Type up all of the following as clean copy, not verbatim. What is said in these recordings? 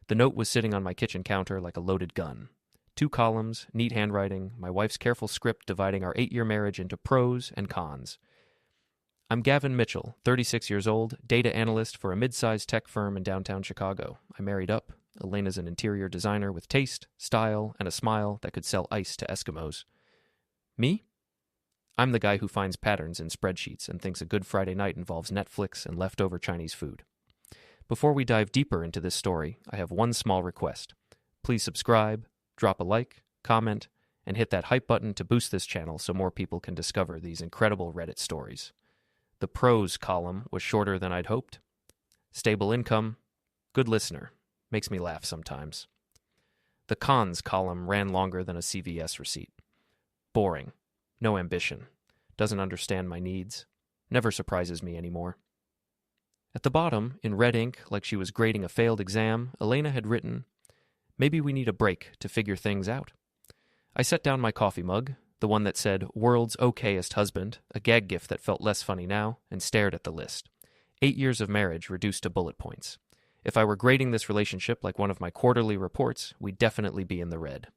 The note was sitting on my kitchen counter like a loaded gun. 2 columns, neat handwriting, my wife's careful script dividing our 8-year marriage into pros and cons. I'm Gavin Mitchell, 36 years old, data analyst for a mid-sized tech firm in downtown Chicago. I married up. Elena's an interior designer with taste, style, and a smile that could sell ice to Eskimos. Me? I'm the guy who finds patterns in spreadsheets and thinks a good Friday night involves Netflix and leftover Chinese food. Before we dive deeper into this story, I have one small request. Please subscribe, drop a like, comment, and hit that hype button to boost this channel so more people can discover these incredible Reddit stories. The pros column was shorter than I'd hoped. Stable income, good listener, makes me laugh sometimes. The cons column ran longer than a CVS receipt. Boring, no ambition, doesn't understand my needs, never surprises me anymore. At the bottom, in red ink, like she was grading a failed exam, Elena had written, "Maybe we need a break to figure things out." I set down my coffee mug, the one that said, "World's okayest husband," a gag gift that felt less funny now, and stared at the list. 8 years of marriage reduced to bullet points. If I were grading this relationship like one of my quarterly reports, we'd definitely be in the red.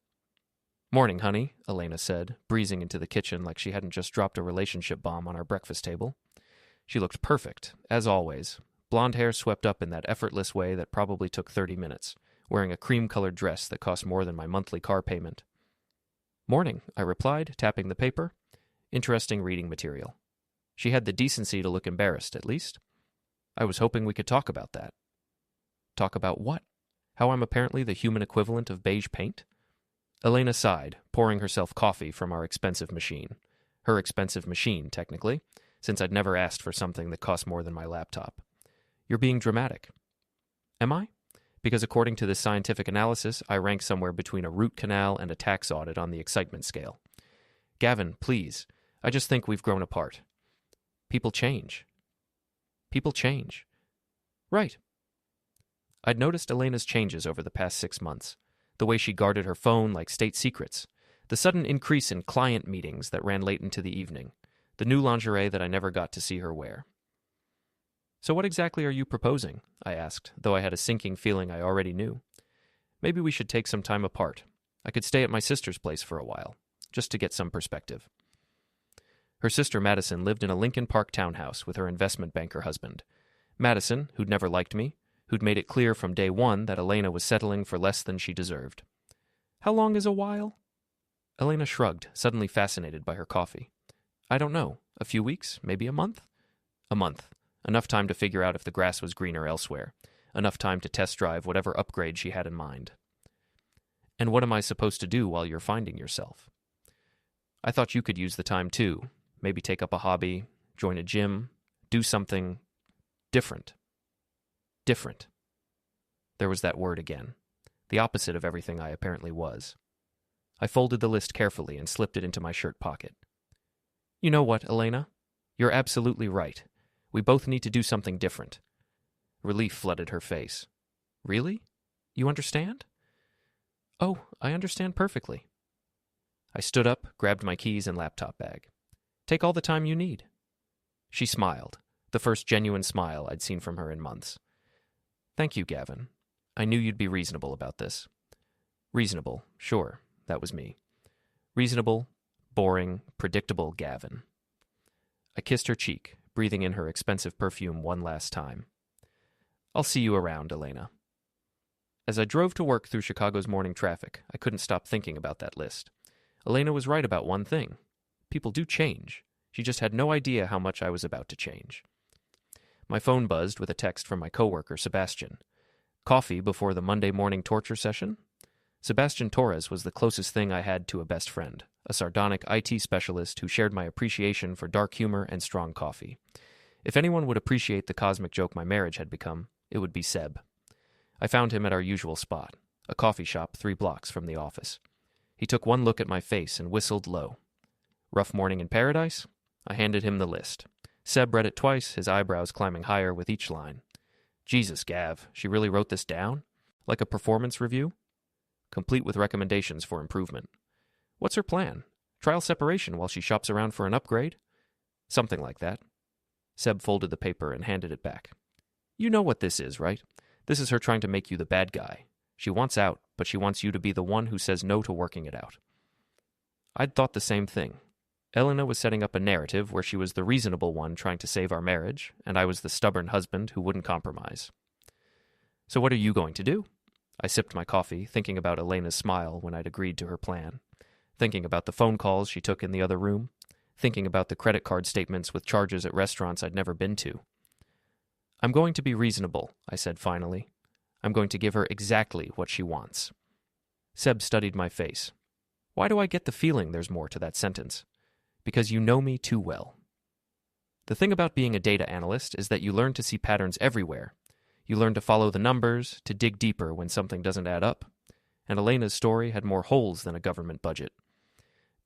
"Morning, honey," Elena said, breezing into the kitchen like she hadn't just dropped a relationship bomb on our breakfast table. She looked perfect, as always, blonde hair swept up in that effortless way that probably took 30 minutes, wearing a cream-colored dress that cost more than my monthly car payment. "Morning," I replied, tapping the paper. Interesting reading material. She had the decency to look embarrassed, at least. I was hoping we could talk about that. Talk about what? How I'm apparently the human equivalent of beige paint? Elena sighed, pouring herself coffee from our expensive machine. Her expensive machine, technically, since I'd never asked for something that cost more than my laptop. "You're being dramatic." Am I? Because according to this scientific analysis, I rank somewhere between a root canal and a tax audit on the excitement scale. "Gavin, please. I just think we've grown apart." People change. People change. Right. I'd noticed Elena's changes over the past 6 months. The way she guarded her phone like state secrets. The sudden increase in client meetings that ran late into the evening. The new lingerie that I never got to see her wear. "So what exactly are you proposing?" I asked, though I had a sinking feeling I already knew. "Maybe we should take some time apart. I could stay at my sister's place for a while, just to get some perspective." Her sister Madison lived in a Lincoln Park townhouse with her investment banker husband. Madison, who'd never liked me, who'd made it clear from day one that Elena was settling for less than she deserved. "How long is a while?" Elena shrugged, suddenly fascinated by her coffee. "I don't know. A few weeks? Maybe a month?" "A month. Enough time to figure out if the grass was greener elsewhere. Enough time to test drive whatever upgrade she had in mind." "And what am I supposed to do while you're finding yourself?" "I thought you could use the time too. Maybe take up a hobby, join a gym, do something different." Different. There was that word again. The opposite of everything I apparently was. I folded the list carefully and slipped it into my shirt pocket. "You know what, Elena? You're absolutely right. We both need to do something different." Relief flooded her face. "Really? You understand?" "Oh, I understand perfectly." I stood up, grabbed my keys and laptop bag. "Take all the time you need." She smiled, the first genuine smile I'd seen from her in months. "Thank you, Gavin. I knew you'd be reasonable about this." Reasonable, sure, that was me. Reasonable, boring, predictable Gavin. I kissed her cheek, breathing in her expensive perfume one last time. "I'll see you around, Elena." As I drove to work through Chicago's morning traffic, I couldn't stop thinking about that list. Elena was right about one thing. People do change. She just had no idea how much I was about to change. My phone buzzed with a text from my coworker, Sebastian. Coffee before the Monday morning torture session? Sebastian Torres was the closest thing I had to a best friend, a sardonic IT specialist who shared my appreciation for dark humor and strong coffee. If anyone would appreciate the cosmic joke my marriage had become, it would be Seb. I found him at our usual spot, a coffee shop 3 blocks from the office. He took one look at my face and whistled low. "Rough morning in paradise?" I handed him the list. Seb read it twice, his eyebrows climbing higher with each line. "Jesus, Gav, she really wrote this down? Like a performance review?" Complete with recommendations for improvement. "What's her plan? Trial separation while she shops around for an upgrade?" "Something like that." Seb folded the paper and handed it back. "You know what this is, right? This is her trying to make you the bad guy. She wants out, but she wants you to be the one who says no to working it out. I'd thought the same thing. Elena was setting up a narrative where she was the reasonable one trying to save our marriage, and I was the stubborn husband who wouldn't compromise. So what are you going to do? I sipped my coffee, thinking about Elena's smile when I'd agreed to her plan, thinking about the phone calls she took in the other room, thinking about the credit card statements with charges at restaurants I'd never been to. I'm going to be reasonable, I said finally. I'm going to give her exactly what she wants. Seb studied my face. Why do I get the feeling there's more to that sentence? Because you know me too well. The thing about being a data analyst is that you learn to see patterns everywhere. You learn to follow the numbers, to dig deeper when something doesn't add up. And Elena's story had more holes than a government budget.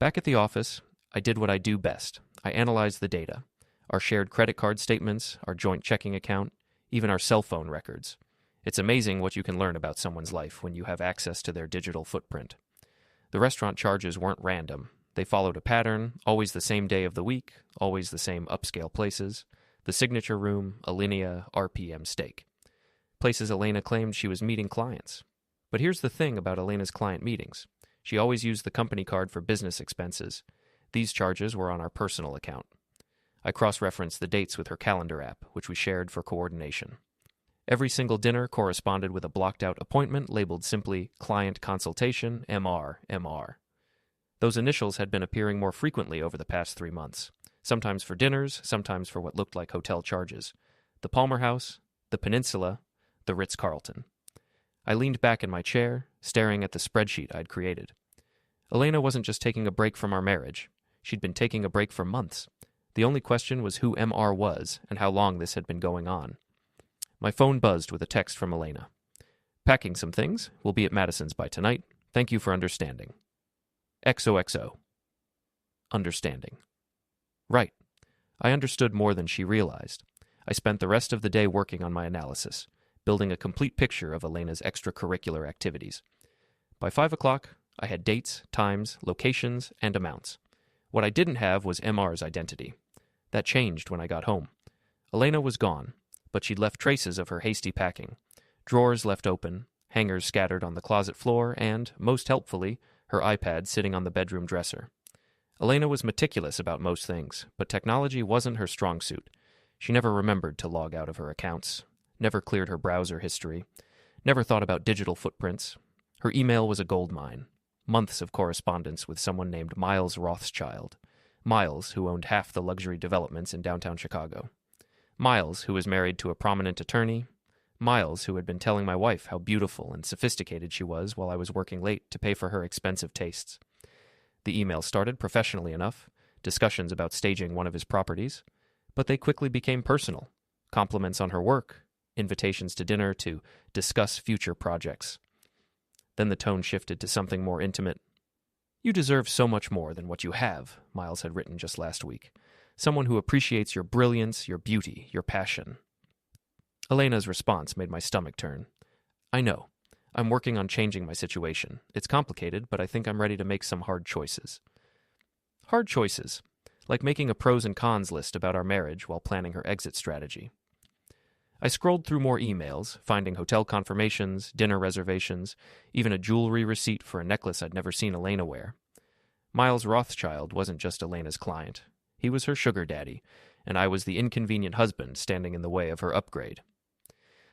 Back at the office, I did what I do best. I analyzed the data. Our shared credit card statements, our joint checking account, even our cell phone records. It's amazing what you can learn about someone's life when you have access to their digital footprint. The restaurant charges weren't random. They followed a pattern, always the same day of the week, always the same upscale places. The Signature Room, Alinea, RPM Steak. Places Elena claimed she was meeting clients. But here's the thing about Elena's client meetings. She always used the company card for business expenses. These charges were on our personal account. I cross-referenced the dates with her calendar app, which we shared for coordination. Every single dinner corresponded with a blocked-out appointment labeled simply Client Consultation, MR. Those initials had been appearing more frequently over the past 3 months, sometimes for dinners, sometimes for what looked like hotel charges. The Palmer House, the Peninsula, the Ritz-Carlton. I leaned back in my chair, staring at the spreadsheet I'd created. Elena wasn't just taking a break from our marriage. She'd been taking a break for months. The only question was who MR was and how long this had been going on. My phone buzzed with a text from Elena. Packing some things. We'll be at Madison's by tonight. Thank you for understanding. XOXO. Understanding. Right. I understood more than she realized. I spent the rest of the day working on my analysis, building a complete picture of Elena's extracurricular activities. By 5 o'clock, I had dates, times, locations, and amounts. What I didn't have was MR's identity. That changed when I got home. Elena was gone, but she'd left traces of her hasty packing. Drawers left open, hangers scattered on the closet floor, and, most helpfully, her iPad sitting on the bedroom dresser. Elena was meticulous about most things, but technology wasn't her strong suit. She never remembered to log out of her accounts, never cleared her browser history, never thought about digital footprints. Her email was a goldmine. Months of correspondence with someone named Miles Rothschild. Miles, who owned half the luxury developments in downtown Chicago. Miles, who was married to a prominent attorney. Miles, who had been telling my wife how beautiful and sophisticated she was while I was working late to pay for her expensive tastes. The email started professionally enough, discussions about staging one of his properties, but they quickly became personal. Compliments on her work, invitations to dinner to discuss future projects. Then the tone shifted to something more intimate. You deserve so much more than what you have, Miles had written just last week. Someone who appreciates your brilliance, your beauty, your passion. Elena's response made my stomach turn. I know. I'm working on changing my situation. It's complicated, but I think I'm ready to make some hard choices. Hard choices, like making a pros and cons list about our marriage while planning her exit strategy. I scrolled through more emails, finding hotel confirmations, dinner reservations, even a jewelry receipt for a necklace I'd never seen Elena wear. Miles Rothschild wasn't just Elena's client. He was her sugar daddy, and I was the inconvenient husband standing in the way of her upgrade.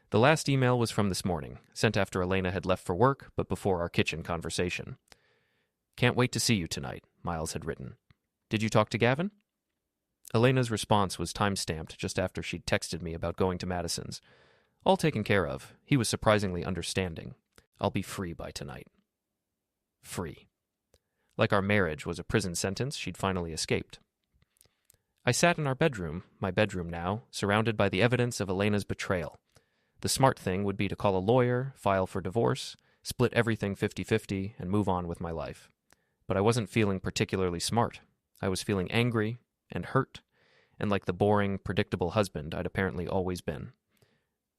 The last email was from this morning, sent after Elena had left for work, but before our kitchen conversation. Can't wait to see you tonight, Miles had written. Did you talk to Gavin? Elena's response was time-stamped just after she'd texted me about going to Madison's. All taken care of. He was surprisingly understanding. I'll be free by tonight. Free. Like our marriage was a prison sentence she'd finally escaped. I sat in our bedroom, my bedroom now, surrounded by the evidence of Elena's betrayal. The smart thing would be to call a lawyer, file for divorce, split everything 50-50, and move on with my life. But I wasn't feeling particularly smart. I was feeling angry and hurt, and like the boring, predictable husband I'd apparently always been.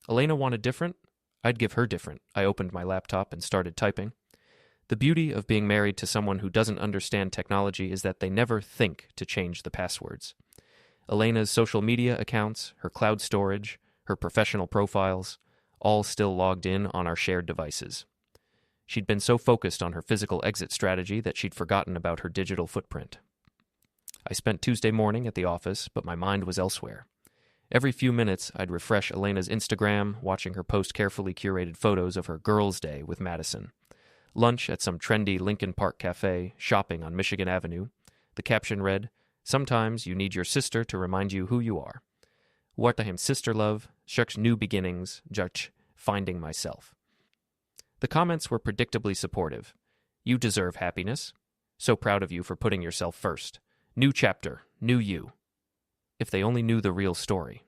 Elena wanted different. I'd give her different. I opened my laptop and started typing. The beauty of being married to someone who doesn't understand technology is that they never think to change the passwords. Elena's social media accounts, her cloud storage, her professional profiles, all still logged in on our shared devices. She'd been so focused on her physical exit strategy that she'd forgotten about her digital footprint. I spent Tuesday morning at the office, but my mind was elsewhere. Every few minutes, I'd refresh Elena's Instagram, watching her post carefully curated photos of her girls' day with Madison. Lunch at some trendy Lincoln Park cafe, shopping on Michigan Avenue. The caption read, "Sometimes you need your sister to remind you who you are. Wartahim sister love, Shirk's new beginnings, Judge, finding myself." The comments were predictably supportive. "You deserve happiness. So proud of you for putting yourself first. New chapter, new you." If they only knew the real story.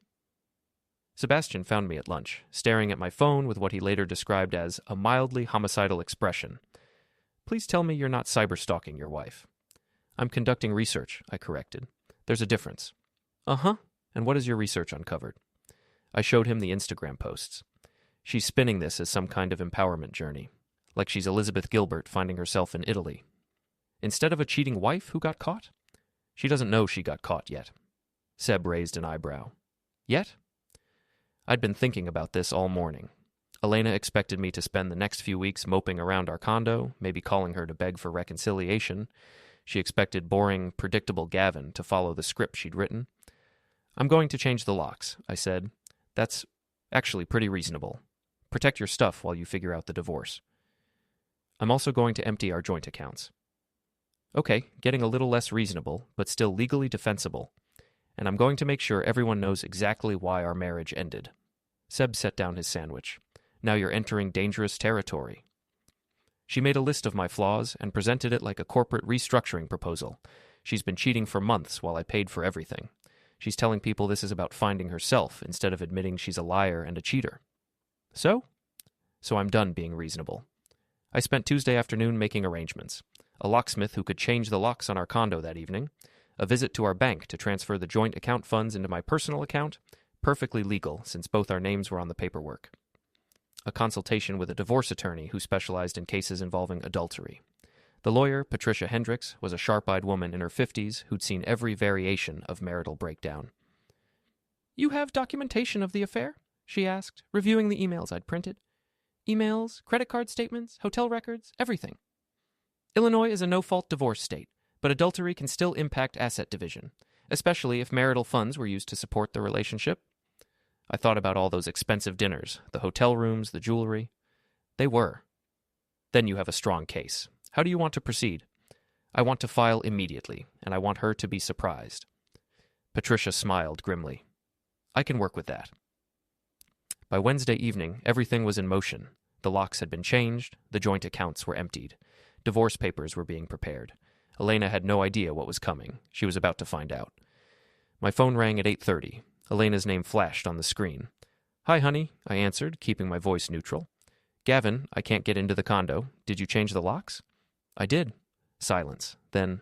Sebastian found me at lunch, staring at my phone with what he later described as a mildly homicidal expression. "Please tell me you're not cyber-stalking your wife." "I'm conducting research," I corrected. "There's a difference." "Uh-huh. And what has your research uncovered?" I showed him the Instagram posts. "She's spinning this as some kind of empowerment journey, like she's Elizabeth Gilbert finding herself in Italy. Instead of a cheating wife who got caught? She doesn't know she got caught yet." Seb raised an eyebrow. "Yet?" I'd been thinking about this all morning. Elena expected me to spend the next few weeks moping around our condo, maybe calling her to beg for reconciliation. She expected boring, predictable Gavin to follow the script she'd written. "I'm going to change the locks," I said. "That's actually pretty reasonable. Protect your stuff while you figure out the divorce. I'm also going to empty our joint accounts." Okay, getting a little less reasonable, but still legally defensible. And I'm going to make sure everyone knows exactly why our marriage ended. Seb set down his sandwich. "Now you're entering dangerous territory." She made a list of my flaws and presented it like a corporate restructuring proposal. She's been cheating for months while I paid for everything. She's telling people this is about finding herself instead of admitting she's a liar and a cheater. So I'm done being reasonable. I spent Tuesday afternoon making arrangements. A locksmith who could change the locks on our condo that evening. A visit to our bank to transfer the joint account funds into my personal account, perfectly legal since both our names were on the paperwork. A consultation with a divorce attorney who specialized in cases involving adultery. The lawyer, Patricia Hendricks, was a sharp-eyed woman in her 50s who'd seen every variation of marital breakdown. "You have documentation of the affair?" she asked, reviewing the emails I'd printed. "Emails, credit card statements, hotel records, everything." "Illinois is a no-fault divorce state, but adultery can still impact asset division, especially if marital funds were used to support the relationship." I thought about all those expensive dinners, the hotel rooms, the jewelry. They were. "Then you have a strong case. How do you want to proceed?" "I want to file immediately, and I want her to be surprised." Patricia smiled grimly. "I can work with that." By Wednesday evening, everything was in motion. The locks had been changed, the joint accounts were emptied. Divorce papers were being prepared. Elena had no idea what was coming. She was about to find out. My phone rang at 8:30. Elena's name flashed on the screen. "Hi, honey," I answered, keeping my voice neutral. "Gavin, I can't get into the condo. Did you change the locks?" "I did." Silence. Then,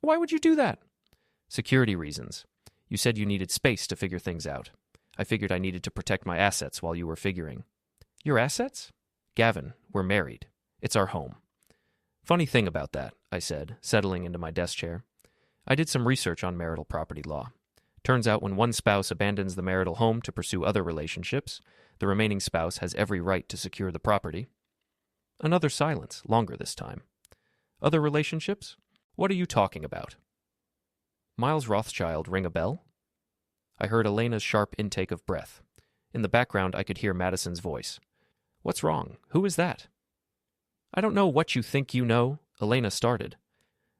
"Why would you do that?" "Security reasons. You said you needed space to figure things out. I figured I needed to protect my assets while you were figuring." "Your assets?" "Gavin, we're married. It's our home." "Funny thing about that," I said, settling into my desk chair. "I did some research on marital property law. Turns out when one spouse abandons the marital home to pursue other relationships, the remaining spouse has every right to secure the property." Another silence, longer this time. "Other relationships? What are you talking about?" Miles Rothschild ring a bell? I heard Elena's sharp intake of breath. In the background, I could hear Madison's voice. "What's wrong? Who is that?" "I don't know what you think you know," Elena started.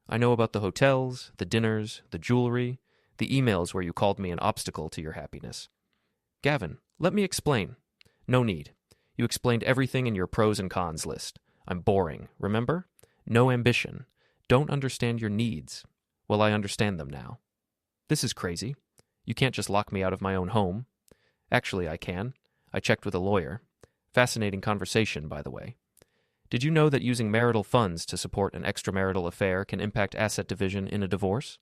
"I know about the hotels, the dinners, the jewelry, the emails where you called me an obstacle to your happiness." "Gavin, let me explain." "No need. You explained everything in your pros and cons list. I'm boring, remember? No ambition. Don't understand your needs. Well, I understand them now. This is crazy. You can't just lock me out of my own home. Actually, I can. I checked with a lawyer. Fascinating conversation, by the way. Did you know that using marital funds to support an extramarital affair can impact asset division in a divorce?"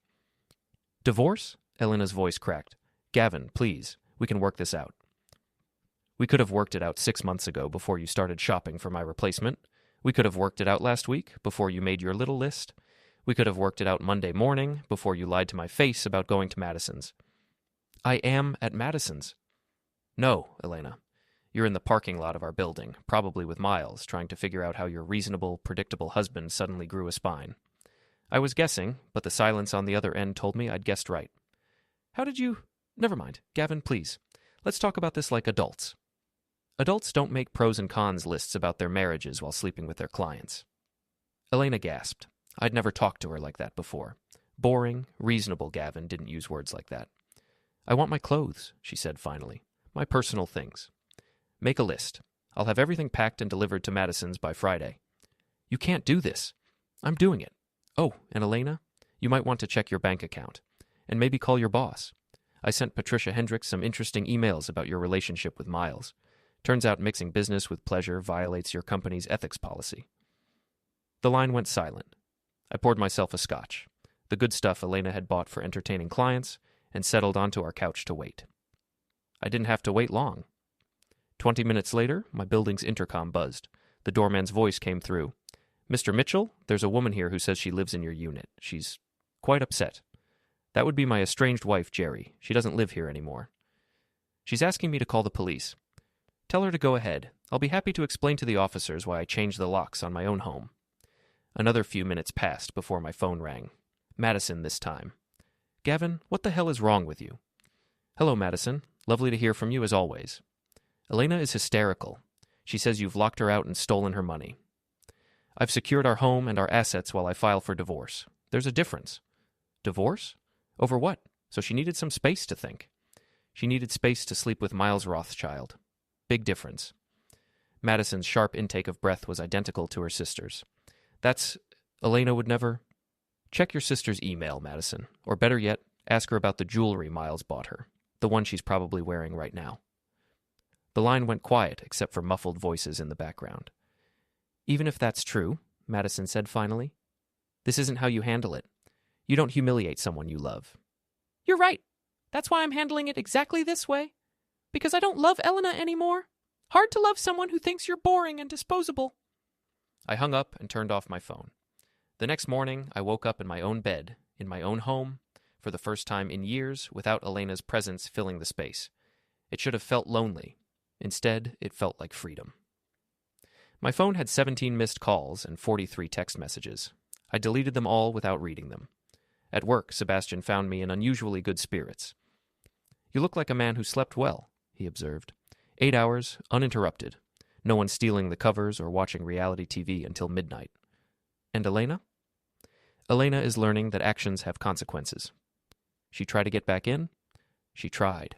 "Divorce?" Elena's voice cracked. "Gavin, please. We can work this out." "We could have worked it out 6 months ago before you started shopping for my replacement. We could have worked it out last week before you made your little list. We could have worked it out Monday morning before you lied to my face about going to Madison's." "I am at Madison's." "No, Elena. You're in the parking lot of our building, probably with Miles, trying to figure out how your reasonable, predictable husband suddenly grew a spine. I was guessing, but the silence on the other end told me I'd guessed right. How did you... Never mind. Gavin, please. Let's talk about this like adults. Adults don't make pros and cons lists about their marriages while sleeping with their clients. Elena gasped. I'd never talked to her like that before. Boring, reasonable Gavin didn't use words like that. I want my clothes, she said finally. My personal things. Make a list. I'll have everything packed and delivered to Madison's by Friday. You can't do this. I'm doing it. Oh, and Elena, you might want to check your bank account. And maybe call your boss. I sent Patricia Hendricks some interesting emails about your relationship with Miles. Turns out mixing business with pleasure violates your company's ethics policy. The line went silent. I poured myself a scotch, the good stuff Elena had bought for entertaining clients, and settled onto our couch to wait. I didn't have to wait long. 20 minutes later, my building's intercom buzzed. The doorman's voice came through. Mr. Mitchell, there's a woman here who says she lives in your unit. She's quite upset. That would be my estranged wife, Jerry. She doesn't live here anymore. She's asking me to call the police. Tell her to go ahead. I'll be happy to explain to the officers why I changed the locks on my own home. Another few minutes passed before my phone rang. Madison this time. Gavin, what the hell is wrong with you? Hello, Madison. Lovely to hear from you as always. Elena is hysterical. She says you've locked her out and stolen her money. I've secured our home and our assets while I file for divorce. There's a difference. Divorce? Over what? So she needed some space to think. She needed space to sleep with Miles Rothschild. Big difference. Madison's sharp intake of breath was identical to her sister's. That's... Elena would never... Check your sister's email, Madison. Or better yet, ask her about the jewelry Miles bought her. The one she's probably wearing right now. The line went quiet, except for muffled voices in the background. Even if that's true, Madison said finally, this isn't how you handle it. You don't humiliate someone you love. You're right. That's why I'm handling it exactly this way. Because I don't love Elena anymore. Hard to love someone who thinks you're boring and disposable. I hung up and turned off my phone. The next morning, I woke up in my own bed, in my own home, for the first time in years, without Elena's presence filling the space. It should have felt lonely. Instead, it felt like freedom. My phone had 17 missed calls and 43 text messages. I deleted them all without reading them. At work, Sebastian found me in unusually good spirits. You look like a man who slept well, he observed. 8 hours, uninterrupted. No one stealing the covers or watching reality TV until midnight. And Elena? Elena is learning that actions have consequences. She tried to get back in? She tried.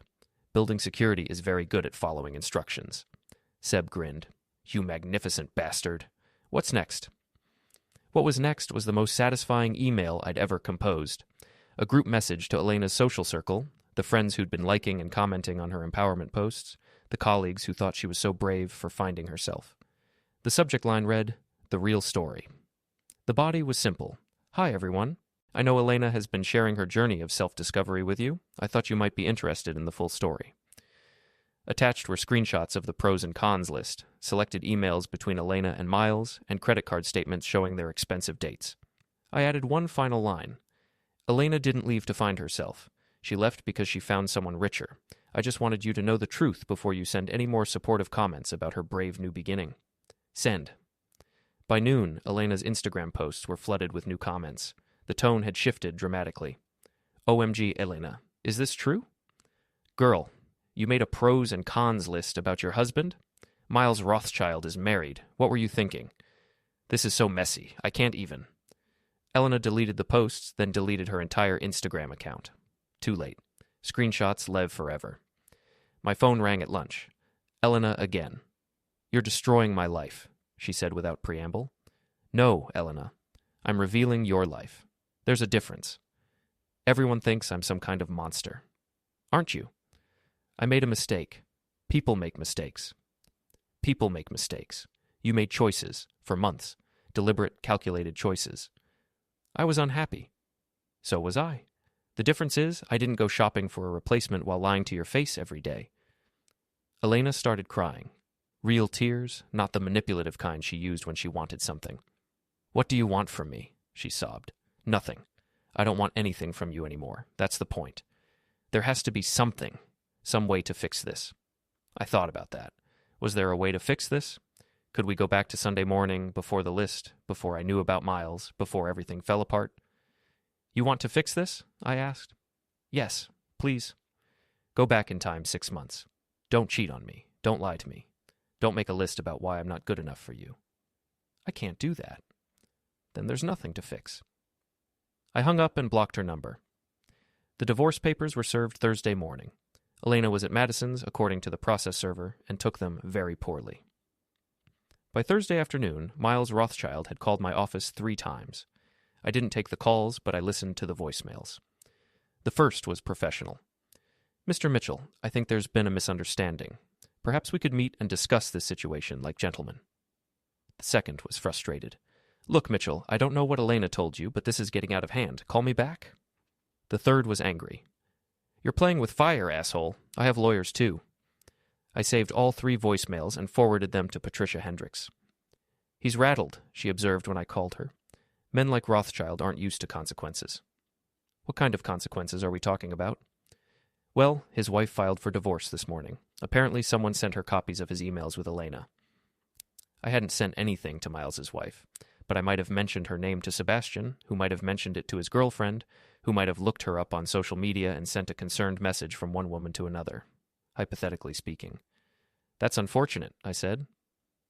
Building security is very good at following instructions. Seb grinned. You magnificent bastard. What's next? What was next was the most satisfying email I'd ever composed. A group message to Elena's social circle, the friends who'd been liking and commenting on her empowerment posts, the colleagues who thought she was so brave for finding herself. The subject line read, The Real Story. The body was simple. Hi, everyone. I know Elena has been sharing her journey of self-discovery with you. I thought you might be interested in the full story. Attached were screenshots of the pros and cons list, selected emails between Elena and Miles, and credit card statements showing their expensive dates. I added one final line. Elena didn't leave to find herself. She left because she found someone richer. I just wanted you to know the truth before you send any more supportive comments about her brave new beginning. Send. By noon, Elena's Instagram posts were flooded with new comments. The tone had shifted dramatically. OMG, Elena. Is this true? Girl, you made a pros and cons list about your husband? Miles Rothschild is married. What were you thinking? This is so messy. I can't even. Elena deleted the posts, then deleted her entire Instagram account. Too late. Screenshots live forever. My phone rang at lunch. Elena again. You're destroying my life, she said without preamble. No, Elena. I'm revealing your life. There's a difference. Everyone thinks I'm some kind of monster. Aren't you? I made a mistake. People make mistakes. People make mistakes. You made choices, for months. Deliberate, calculated choices. I was unhappy. So was I. The difference is, I didn't go shopping for a replacement while lying to your face every day. Elena started crying. Real tears, not the manipulative kind she used when she wanted something. What do you want from me? She sobbed. Nothing. I don't want anything from you anymore. That's the point. There has to be something, some way to fix this. I thought about that. Was there a way to fix this? Could we go back to Sunday morning, before the list, before I knew about Miles, before everything fell apart? You want to fix this? I asked. Yes, please. Go back in time 6 months. Don't cheat on me. Don't lie to me. Don't make a list about why I'm not good enough for you. I can't do that. Then there's nothing to fix. I hung up and blocked her number. The divorce papers were served Thursday morning. Elena was at Madison's, according to the process server, and took them very poorly. By Thursday afternoon, Miles Rothschild had called my office 3 times. I didn't take the calls, but I listened to the voicemails. The first was professional. Mr. Mitchell, I think there's been a misunderstanding. Perhaps we could meet and discuss this situation like gentlemen. The second was frustrated. Look, Mitchell, I don't know what Elena told you, but this is getting out of hand. Call me back. The third was angry. You're playing with fire, asshole. I have lawyers too. I saved all 3 voicemails and forwarded them to Patricia Hendricks. He's rattled, she observed when I called her. Men like Rothschild aren't used to consequences. What kind of consequences are we talking about? Well, his wife filed for divorce this morning. Apparently someone sent her copies of his emails with Elena. I hadn't sent anything to Miles's wife, but I might have mentioned her name to Sebastian, who might have mentioned it to his girlfriend, who might have looked her up on social media and sent a concerned message from one woman to another, hypothetically speaking. That's unfortunate, I said.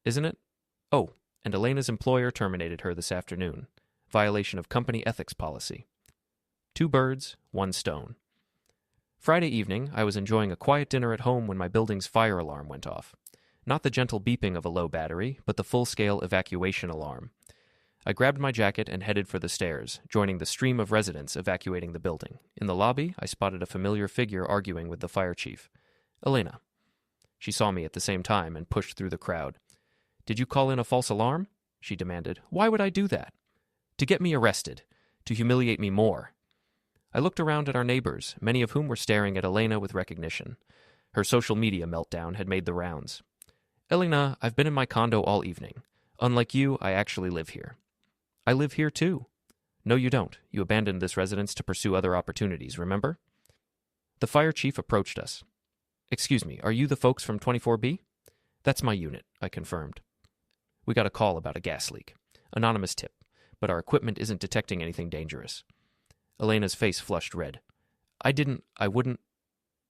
Isn't it? Oh, and Elena's employer terminated her this afternoon. Violation of company ethics policy. 2 birds, 1 stone. Friday evening, I was enjoying a quiet dinner at home when my building's fire alarm went off. Not the gentle beeping of a low battery, but the full-scale evacuation alarm. I grabbed my jacket and headed for the stairs, joining the stream of residents evacuating the building. In the lobby, I spotted a familiar figure arguing with the fire chief. Elena. She saw me at the same time and pushed through the crowd. Did you call in a false alarm? She demanded. Why would I do that? To get me arrested. To humiliate me more. I looked around at our neighbors, many of whom were staring at Elena with recognition. Her social media meltdown had made the rounds. Elena, I've been in my condo all evening. Unlike you, I actually live here. I live here too. No, you don't. You abandoned this residence to pursue other opportunities, remember? The fire chief approached us. Excuse me, are you the folks from 24B? That's my unit, I confirmed. We got a call about a gas leak. Anonymous tip, but our equipment isn't detecting anything dangerous. Elena's face flushed red. I wouldn't.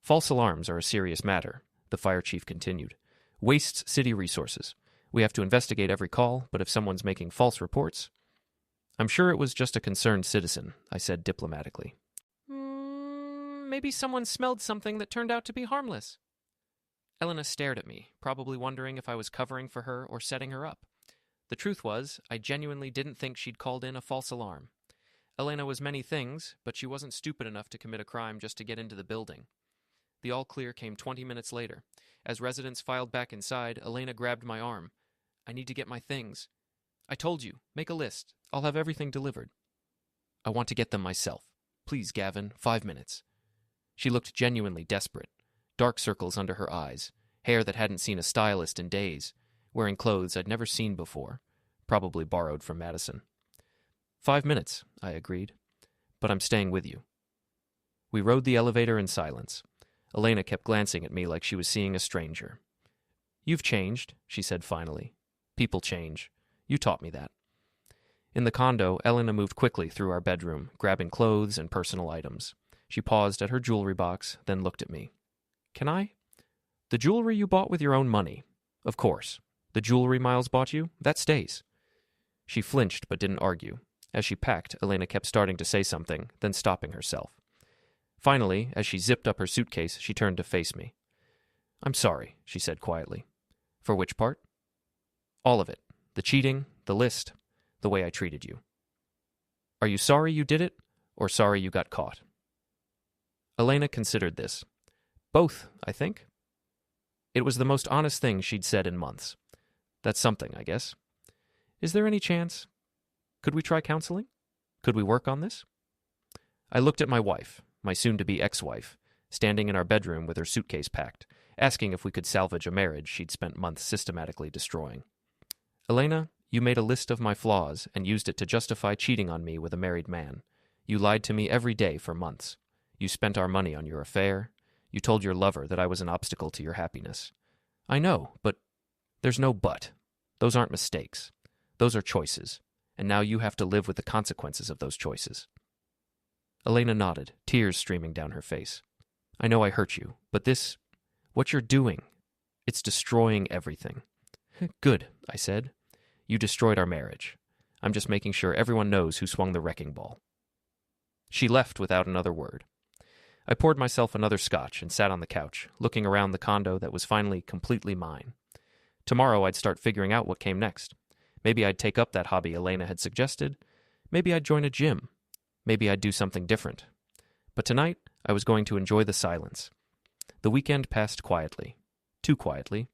False alarms are a serious matter, the fire chief continued. Wastes city resources. We have to investigate every call, but if someone's making false reports... I'm sure it was just a concerned citizen, I said diplomatically. Maybe someone smelled something that turned out to be harmless. Elena stared at me, probably wondering if I was covering for her or setting her up. The truth was, I genuinely didn't think she'd called in a false alarm. Elena was many things, but she wasn't stupid enough to commit a crime just to get into the building. The all-clear came 20 minutes later. As residents filed back inside, Elena grabbed my arm. I need to get my things. I told you, make a list. I'll have everything delivered. I want to get them myself. Please, Gavin, 5 minutes. She looked genuinely desperate. Dark circles under her eyes, hair that hadn't seen a stylist in days, wearing clothes I'd never seen before, probably borrowed from Madison. 5 minutes, I agreed. But I'm staying with you. We rode the elevator in silence. Elena kept glancing at me like she was seeing a stranger. You've changed, she said finally. People change. You taught me that. In the condo, Elena moved quickly through our bedroom, grabbing clothes and personal items. She paused at her jewelry box, then looked at me. Can I? The jewelry you bought with your own money. Of course. The jewelry Miles bought you, that stays. She flinched but didn't argue. As she packed, Elena kept starting to say something, then stopping herself. Finally, as she zipped up her suitcase, she turned to face me. I'm sorry, she said quietly. For which part? All of it. The cheating, the list, the way I treated you. Are you sorry you did it, or sorry you got caught? Elena considered this. Both, I think. It was the most honest thing she'd said in months. That's something, I guess. Is there any chance? Could we try counseling? Could we work on this? I looked at my wife, my soon-to-be ex-wife, standing in our bedroom with her suitcase packed, asking if we could salvage a marriage she'd spent months systematically destroying. Elena, you made a list of my flaws and used it to justify cheating on me with a married man. You lied to me every day for months. You spent our money on your affair. You told your lover that I was an obstacle to your happiness. I know, but There's no but. Those aren't mistakes. Those are choices. And now you have to live with the consequences of those choices. Elena nodded, tears streaming down her face. I know I hurt you, but what you're doing, it's destroying everything. Good, I said. You destroyed our marriage. I'm just making sure everyone knows who swung the wrecking ball. She left without another word. I poured myself another scotch and sat on the couch, looking around the condo that was finally completely mine. Tomorrow I'd start figuring out what came next. Maybe I'd take up that hobby Elena had suggested. Maybe I'd join a gym. Maybe I'd do something different. But tonight, I was going to enjoy the silence. The weekend passed quietly. Too quietly.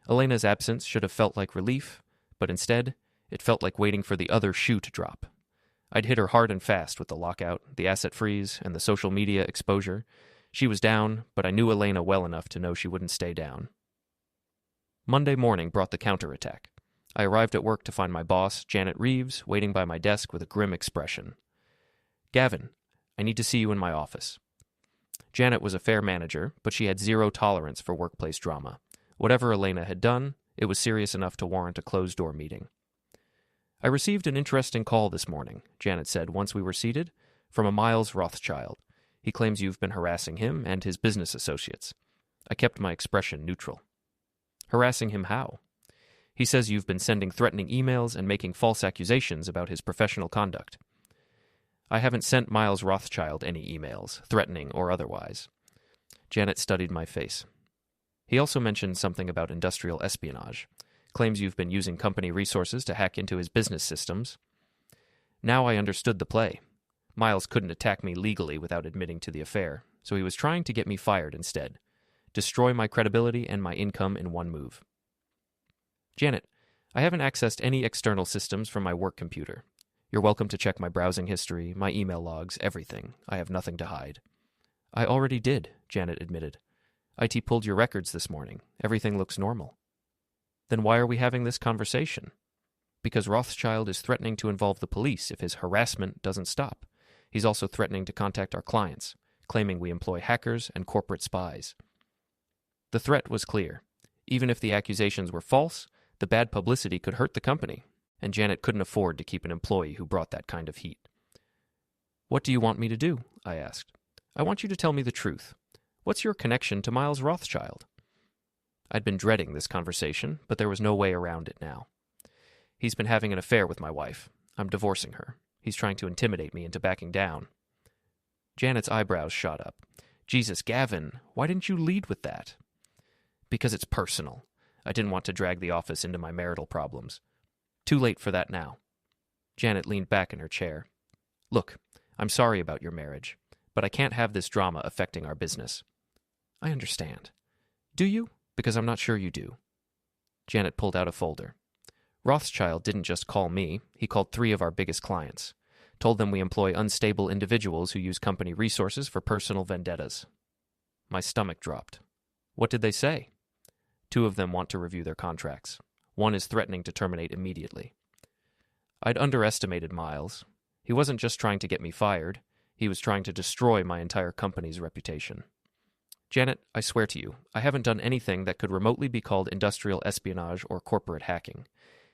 Elena's absence should have felt like relief, but instead, it felt like waiting for the other shoe to drop. I'd hit her hard and fast with the lockout, the asset freeze, and the social media exposure. She was down, but I knew Elena well enough to know she wouldn't stay down. Monday morning brought the counterattack. I arrived at work to find my boss, Janet Reeves, waiting by my desk with a grim expression. Gavin, I need to see you in my office. Janet was a fair manager, but she had zero tolerance for workplace drama. Whatever Elena had done, it was serious enough to warrant a closed-door meeting. I received an interesting call this morning, Janet said once we were seated, from a Miles Rothschild. He claims you've been harassing him and his business associates. I kept my expression neutral. Harassing him how? He says you've been sending threatening emails and making false accusations about his professional conduct. I haven't sent Miles Rothschild any emails, threatening or otherwise. Janet studied my face. He also mentioned something about industrial espionage. Claims you've been using company resources to hack into his business systems. Now I understood the play. Miles couldn't attack me legally without admitting to the affair, so he was trying to get me fired instead. Destroy my credibility and my income in one move. Janet, I haven't accessed any external systems from my work computer. You're welcome to check my browsing history, my email logs, everything. I have nothing to hide. I already did, Janet admitted. IT pulled your records this morning. Everything looks normal. Then why are we having this conversation? Because Rothschild is threatening to involve the police if his harassment doesn't stop. He's also threatening to contact our clients, claiming we employ hackers and corporate spies. The threat was clear. Even if the accusations were false, the bad publicity could hurt the company, and Janet couldn't afford to keep an employee who brought that kind of heat. What do you want me to do? I asked. I want you to tell me the truth. What's your connection to Miles Rothschild? I'd been dreading this conversation, but there was no way around it now. He's been having an affair with my wife. I'm divorcing her. He's trying to intimidate me into backing down. Janet's eyebrows shot up. Jesus, Gavin, why didn't you lead with that? Because it's personal. I didn't want to drag the office into my marital problems. Too late for that now. Janet leaned back in her chair. Look, I'm sorry about your marriage, but I can't have this drama affecting our business. I understand. Do you? Because I'm not sure you do. Janet pulled out a folder. Rothschild didn't just call me, he called 3 of our biggest clients. Told them we employ unstable individuals who use company resources for personal vendettas. My stomach dropped. What did they say? 2 of them want to review their contracts. 1 is threatening to terminate immediately. I'd underestimated Miles. He wasn't just trying to get me fired. He was trying to destroy my entire company's reputation. Janet, I swear to you, I haven't done anything that could remotely be called industrial espionage or corporate hacking.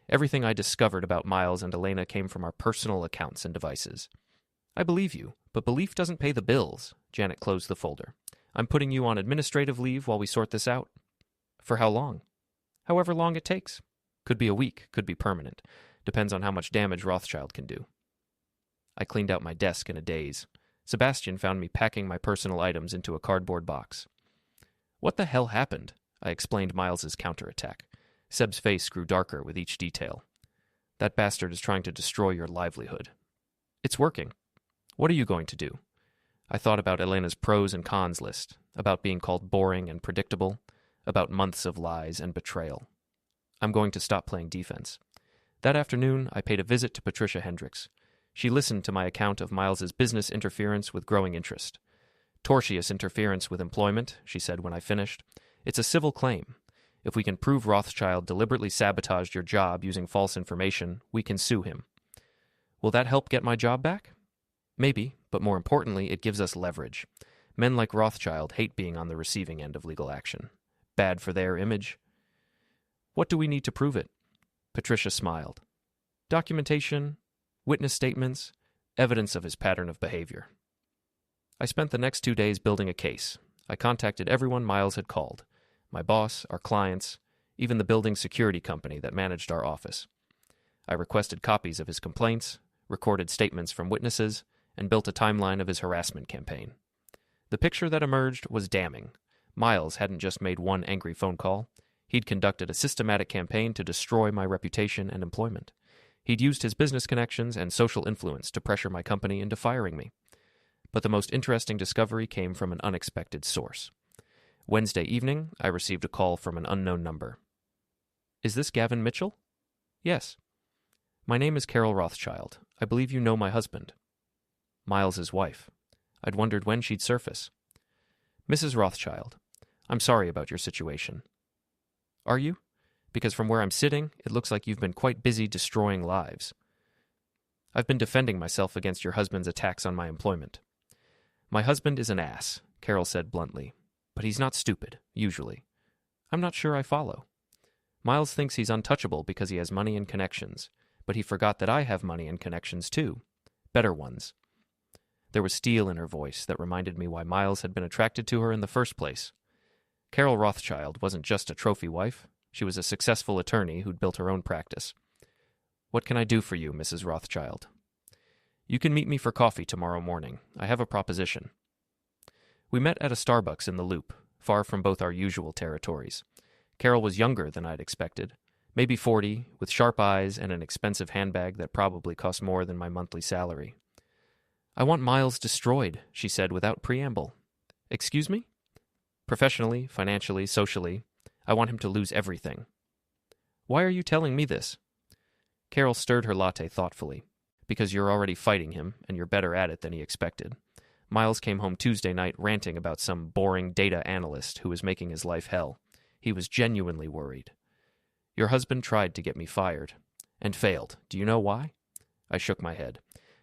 Everything I discovered about Miles and Elena came from our personal accounts and devices. I believe you, but belief doesn't pay the bills. Janet closed the folder. I'm putting you on administrative leave while we sort this out. For how long? However long it takes. Could be a week, could be permanent. Depends on how much damage Rothschild can do. I cleaned out my desk in a daze. Sebastian found me packing my personal items into a cardboard box. What the hell happened? I explained Miles's counterattack. Seb's face grew darker with each detail. That bastard is trying to destroy your livelihood. It's working. What are you going to do? I thought about Elena's pros and cons list, about being called boring and predictable, about months of lies and betrayal. I'm going to stop playing defense. That afternoon, I paid a visit to Patricia Hendricks. She listened to my account of Miles's business interference with growing interest. Tortious interference with employment, she said when I finished. It's a civil claim. If we can prove Rothschild deliberately sabotaged your job using false information, we can sue him. Will that help get my job back? Maybe, but more importantly, it gives us leverage. Men like Rothschild hate being on the receiving end of legal action. Bad for their image. What do we need to prove it? Patricia smiled. Documentation, witness statements, evidence of his pattern of behavior. I spent the next 2 days building a case. I contacted everyone Miles had called. My boss, our clients, even the building security company that managed our office. I requested copies of his complaints, recorded statements from witnesses, and built a timeline of his harassment campaign. The picture that emerged was damning. Miles hadn't just made one angry phone call. He'd conducted a systematic campaign to destroy my reputation and employment. He'd used his business connections and social influence to pressure my company into firing me. But the most interesting discovery came from an unexpected source. Wednesday evening, I received a call from an unknown number. Is this Gavin Mitchell? Yes. My name is Carol Rothschild. I believe you know my husband. Miles's wife. I'd wondered when she'd surface. Mrs. Rothschild, I'm sorry about your situation. Are you? Because from where I'm sitting, it looks like you've been quite busy destroying lives. I've been defending myself against your husband's attacks on my employment. My husband is an ass, Carol said bluntly. But he's not stupid, usually. I'm not sure I follow. Miles thinks he's untouchable because he has money and connections, but he forgot that I have money and connections too. Better ones. There was steel in her voice that reminded me why Miles had been attracted to her in the first place. Carol Rothschild wasn't just a trophy wife. She was a successful attorney who'd built her own practice. What can I do for you, Mrs. Rothschild? You can meet me for coffee tomorrow morning. I have a proposition. We met at a Starbucks in the Loop, far from both our usual territories. Carol was younger than I'd expected, maybe 40, with sharp eyes and an expensive handbag that probably cost more than my monthly salary. I want Miles destroyed, she said without preamble. Excuse me? Professionally, financially, socially, I want him to lose everything. Why are you telling me this? Carol stirred her latte thoughtfully. Because you're already fighting him, and you're better at it than he expected. Miles came home Tuesday night ranting about some boring data analyst who was making his life hell. He was genuinely worried. Your husband tried to get me fired, and failed. Do you know why? I shook my head.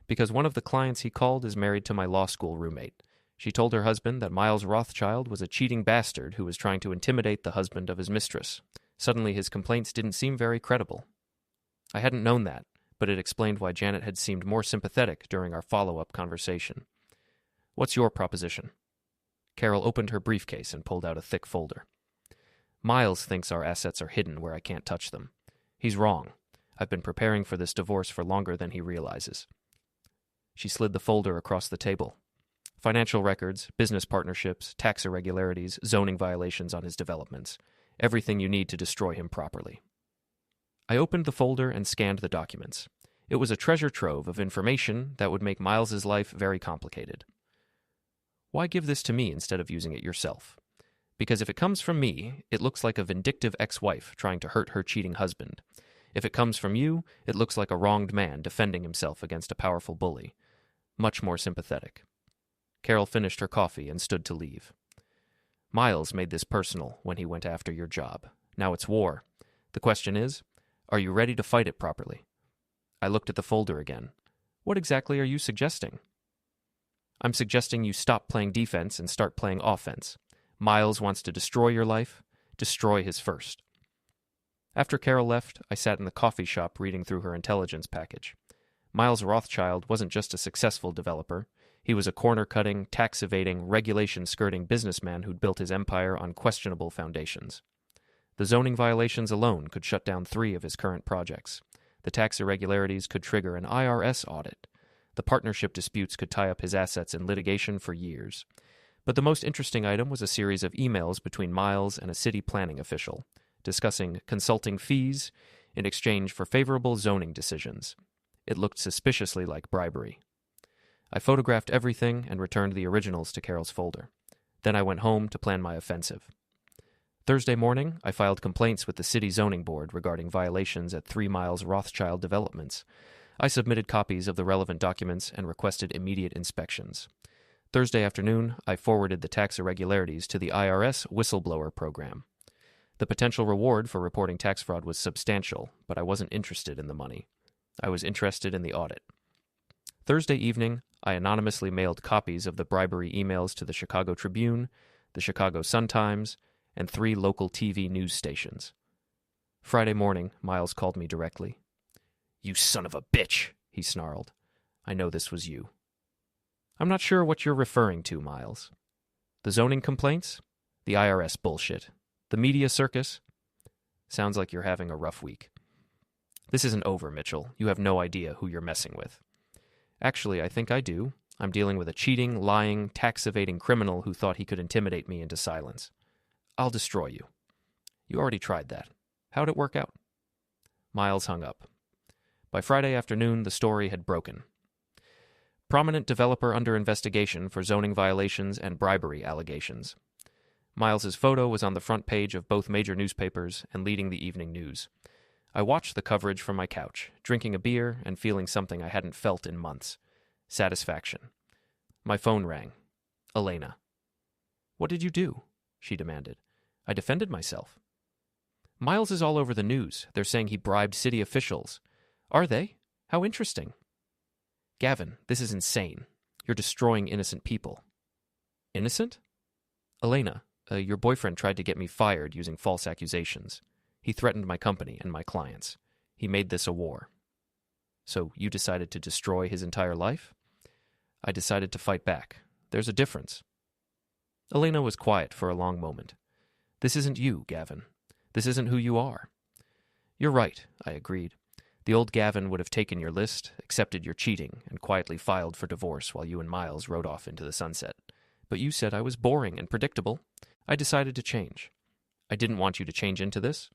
Because one of the clients he called is married to my law school roommate. She told her husband that Miles Rothschild was a cheating bastard who was trying to intimidate the husband of his mistress. Suddenly his complaints didn't seem very credible. I hadn't known that, but it explained why Janet had seemed more sympathetic during our follow-up conversation. What's your proposition? Carol opened her briefcase and pulled out a thick folder. Miles thinks our assets are hidden where I can't touch them. He's wrong. I've been preparing for this divorce for longer than he realizes. She slid the folder across the table. Financial records, business partnerships, tax irregularities, zoning violations on his developments. Everything you need to destroy him properly. I opened the folder and scanned the documents. It was a treasure trove of information that would make Miles's life very complicated. Why give this to me instead of using it yourself? Because if it comes from me, it looks like a vindictive ex-wife trying to hurt her cheating husband. If it comes from you, it looks like a wronged man defending himself against a powerful bully. Much more sympathetic. Carol finished her coffee and stood to leave. Miles made this personal when he went after your job. Now it's war. The question is, are you ready to fight it properly? I looked at the folder again. What exactly are you suggesting? I'm suggesting you stop playing defense and start playing offense. Miles wants to destroy your life. Destroy his first. After Carol left, I sat in the coffee shop reading through her intelligence package. Miles Rothschild wasn't just a successful developer. He was a corner-cutting, tax-evading, regulation-skirting businessman who'd built his empire on questionable foundations. The zoning violations alone could shut down 3 of his current projects. The tax irregularities could trigger an IRS audit. The partnership disputes could tie up his assets in litigation for years. But the most interesting item was a series of emails between Miles and a city planning official, discussing consulting fees in exchange for favorable zoning decisions. It looked suspiciously like bribery. I photographed everything and returned the originals to Carol's folder. Then I went home to plan my offensive. Thursday morning, I filed complaints with the city zoning board regarding violations at 3 Miles Rothschild developments. I submitted copies of the relevant documents and requested immediate inspections. Thursday afternoon, I forwarded the tax irregularities to the IRS whistleblower program. The potential reward for reporting tax fraud was substantial, but I wasn't interested in the money. I was interested in the audit. Thursday evening, I anonymously mailed copies of the bribery emails to the Chicago Tribune, the Chicago Sun-Times, and 3 local TV news stations. Friday morning, Miles called me directly. "You son of a bitch," he snarled. "I know this was you." "I'm not sure what you're referring to, Miles. The zoning complaints? The IRS bullshit? The media circus? Sounds like you're having a rough week." "This isn't over, Mitchell. You have no idea who you're messing with." "Actually, I think I do. I'm dealing with a cheating, lying, tax-evading criminal who thought he could intimidate me into silence. I'll destroy you." "You already tried that. How'd it work out?" Miles hung up. By Friday afternoon, the story had broken. Prominent developer under investigation for zoning violations and bribery allegations. Miles's photo was on the front page of both major newspapers and leading the evening news. I watched the coverage from my couch, drinking a beer and feeling something I hadn't felt in months. Satisfaction. My phone rang. Elena. "What did you do?" she demanded. "I defended myself." "Miles is all over the news. They're saying he bribed city officials." "Are they? How interesting." "Gavin, this is insane. You're destroying innocent people." "Innocent?" "Elena, your boyfriend tried to get me fired using false accusations. He threatened my company and my clients. He made this a war." "So you decided to destroy his entire life?" "I decided to fight back. There's a difference." Elena was quiet for a long moment. "This isn't you, Gavin. This isn't who you are." "You're right," I agreed. "The old Gavin would have taken your list, accepted your cheating, and quietly filed for divorce while you and Miles rode off into the sunset. But you said I was boring and predictable. I decided to change. I didn't want you to change into this.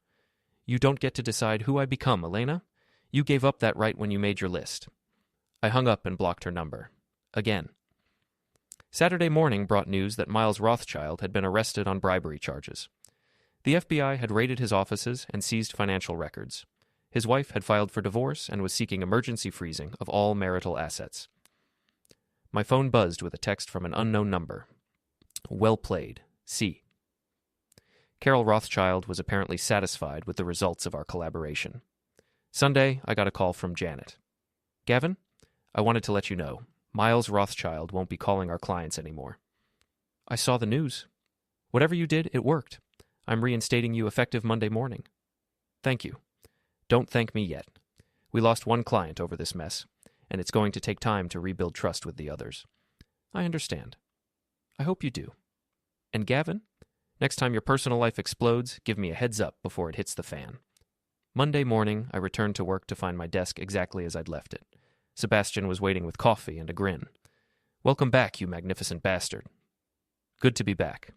You don't get to decide who I become, Elena. You gave up that right when you made your list." I hung up and blocked her number. Again. Saturday morning brought news that Miles Rothschild had been arrested on bribery charges. The FBI had raided his offices and seized financial records. His wife had filed for divorce and was seeking emergency freezing of all marital assets. My phone buzzed with a text from an unknown number. "Well played. C." Carol Rothschild was apparently satisfied with the results of our collaboration. Sunday, I got a call from Janet. "Gavin, I wanted to let you know, Miles Rothschild won't be calling our clients anymore." "I saw the news. Whatever you did, it worked. I'm reinstating you effective Monday morning." "Thank you. Don't thank me yet. We lost one client over this mess, and it's going to take time to rebuild trust with the others." "I understand. I hope you do. And Gavin, next time your personal life explodes, give me a heads up before it hits the fan." Monday morning, I returned to work to find my desk exactly as I'd left it. Sebastian was waiting with coffee and a grin. "Welcome back, you magnificent bastard." "Good to be back.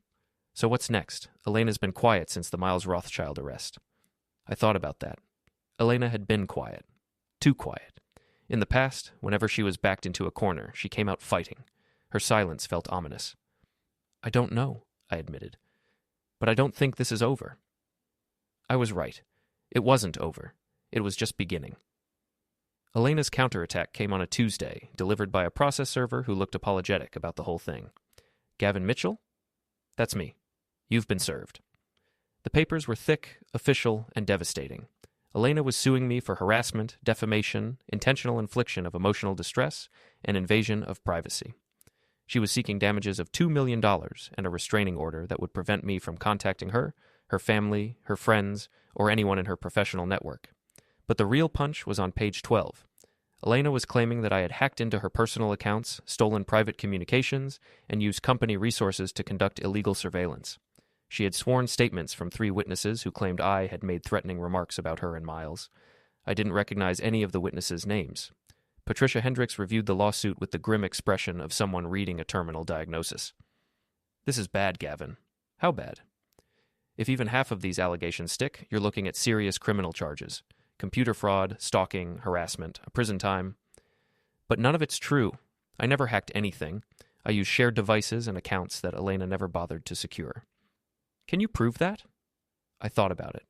So what's next? Elena's been quiet since the Miles Rothschild arrest." I thought about that. Elena had been quiet. Too quiet. In the past, whenever she was backed into a corner, she came out fighting. Her silence felt ominous. "I don't know," I admitted. "But I don't think this is over." I was right. It wasn't over. It was just beginning. Elena's counterattack came on a Tuesday, delivered by a process server who looked apologetic about the whole thing. "Gavin Mitchell? That's me. You've been served." The papers were thick, official, and devastating. Elena was suing me for harassment, defamation, intentional infliction of emotional distress, and invasion of privacy. She was seeking damages of $2 million and a restraining order that would prevent me from contacting her, her family, her friends, or anyone in her professional network. But the real punch was on page 12. Elena was claiming that I had hacked into her personal accounts, stolen private communications, and used company resources to conduct illegal surveillance. She had sworn statements from 3 witnesses who claimed I had made threatening remarks about her and Miles. I didn't recognize any of the witnesses' names. Patricia Hendricks reviewed the lawsuit with the grim expression of someone reading a terminal diagnosis. "This is bad, Gavin." "How bad?" "If even half of these allegations stick, you're looking at serious criminal charges. Computer fraud, stalking, harassment, a prison time." "But none of it's true. I never hacked anything. I used shared devices and accounts that Elena never bothered to secure." "Can you prove that?" I thought about it.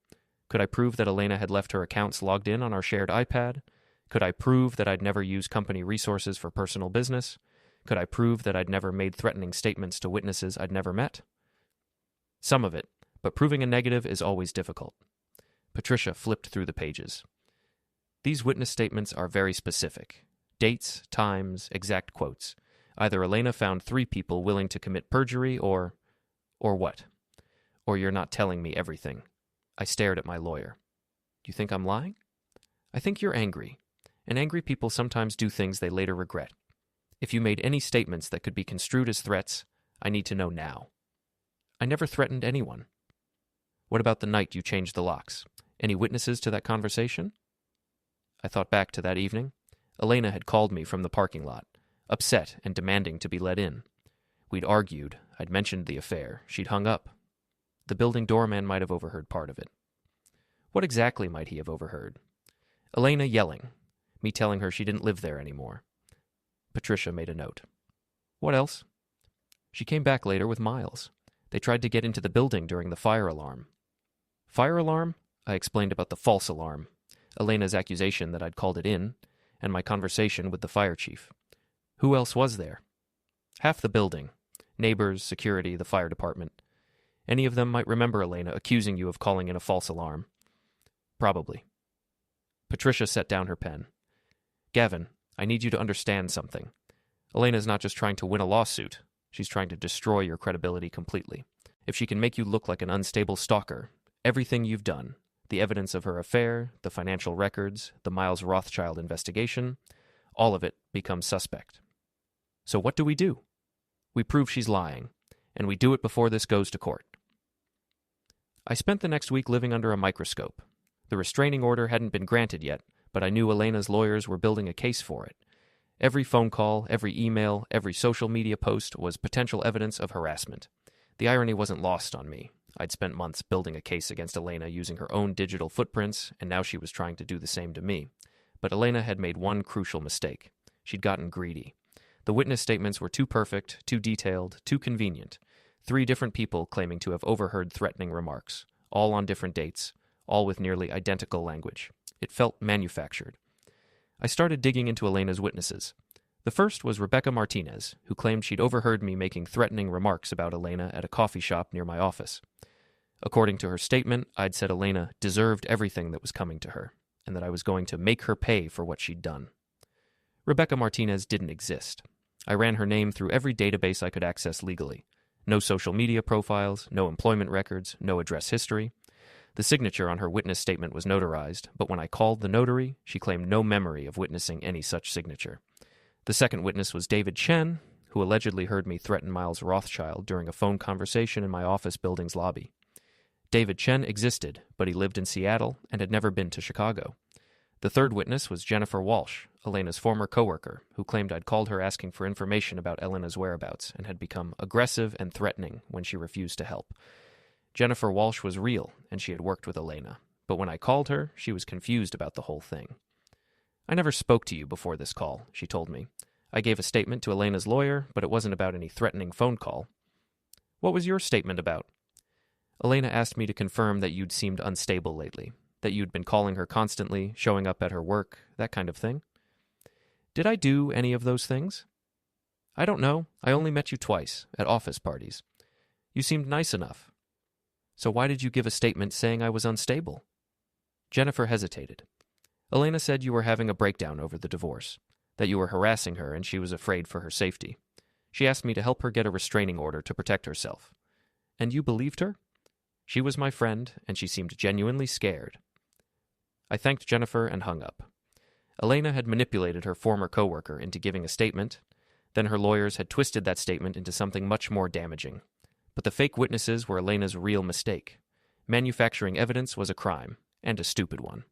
Could I prove that Elena had left her accounts logged in on our shared iPad? Could I prove that I'd never used company resources for personal business? Could I prove that I'd never made threatening statements to witnesses I'd never met? Some of it, but proving a negative is always difficult. Patricia flipped through the pages. "These witness statements are very specific. Dates, times, exact quotes. Either Elena found 3 people willing to commit perjury or what? Or you're not telling me everything." I stared at my lawyer. You think I'm lying? I think you're angry, and angry people sometimes do things they later regret. If you made any statements that could be construed as threats, I need to know now. I never threatened anyone. What about the night you changed the locks? Any witnesses to that conversation? I thought back to that evening. Elena had called me from the parking lot, upset and demanding to be let in. We'd argued. I'd mentioned the affair. She'd hung up. The building doorman might have overheard part of it. What exactly might he have overheard? Elena yelling, me telling her she didn't live there anymore. Patricia made a note. What else? She came back later with Miles. They tried to get into the building during the fire alarm. Fire alarm? I explained about the false alarm, Elena's accusation that I'd called it in, and my conversation with the fire chief. Who else was there? Half the building. Neighbors, security, the fire department. Any of them might remember Elena accusing you of calling in a false alarm. Probably. Patricia set down her pen. Gavin, I need you to understand something. Elena's not just trying to win a lawsuit. She's trying to destroy your credibility completely. If she can make you look like an unstable stalker, everything you've done, the evidence of her affair, the financial records, the Miles Rothschild investigation, all of it becomes suspect. So what do? We prove she's lying, and we do it before this goes to court. I spent the next week living under a microscope. The restraining order hadn't been granted yet, but I knew Elena's lawyers were building a case for it. Every phone call, every email, every social media post was potential evidence of harassment. The irony wasn't lost on me. I'd spent months building a case against Elena using her own digital footprints, and now she was trying to do the same to me. But Elena had made one crucial mistake. She'd gotten greedy. The witness statements were too perfect, too detailed, too convenient. 3 different people claiming to have overheard threatening remarks, all on different dates, all with nearly identical language. It felt manufactured. I started digging into Elena's witnesses. The first was Rebecca Martinez, who claimed she'd overheard me making threatening remarks about Elena at a coffee shop near my office. According to her statement, I'd said Elena deserved everything that was coming to her, and that I was going to make her pay for what she'd done. Rebecca Martinez didn't exist. I ran her name through every database I could access legally. No social media profiles, no employment records, no address history. The signature on her witness statement was notarized, but when I called the notary, she claimed no memory of witnessing any such signature. The second witness was David Chen, who allegedly heard me threaten Miles Rothschild during a phone conversation in my office building's lobby. David Chen existed, but he lived in Seattle and had never been to Chicago. The third witness was Jennifer Walsh, Elena's former coworker, who claimed I'd called her asking for information about Elena's whereabouts and had become aggressive and threatening when she refused to help. Jennifer Walsh was real, and she had worked with Elena, but when I called her, she was confused about the whole thing. I never spoke to you before this call, she told me. I gave a statement to Elena's lawyer, but it wasn't about any threatening phone call. What was your statement about? Elena asked me to confirm that you'd seemed unstable lately, that you'd been calling her constantly, showing up at her work, that kind of thing. Did I do any of those things? I don't know. I only met you twice, at office parties. You seemed nice enough. So why did you give a statement saying I was unstable? Jennifer hesitated. Elena said you were having a breakdown over the divorce, that you were harassing her and she was afraid for her safety. She asked me to help her get a restraining order to protect herself. And you believed her? She was my friend, and she seemed genuinely scared. I thanked Jennifer and hung up. Elena had manipulated her former coworker into giving a statement. Then her lawyers had twisted that statement into something much more damaging. But the fake witnesses were Elena's real mistake. Manufacturing evidence was a crime, and a stupid one.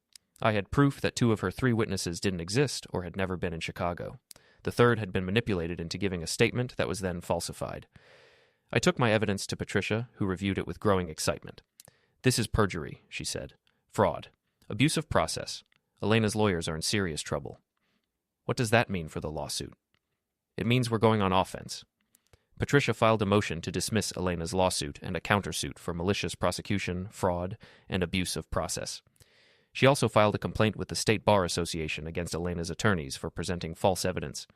I had proof that 2 of her 3 witnesses didn't exist or had never been in Chicago. The third had been manipulated into giving a statement that was then falsified. I took my evidence to Patricia, who reviewed it with growing excitement. This is perjury, she said. Fraud. Abuse of process. Elena's lawyers are in serious trouble. What does that mean for the lawsuit? It means we're going on offense. Patricia filed a motion to dismiss Elena's lawsuit and a countersuit for malicious prosecution, fraud, and abuse of process. She also filed a complaint with the State Bar Association against Elena's attorneys for presenting false evidence.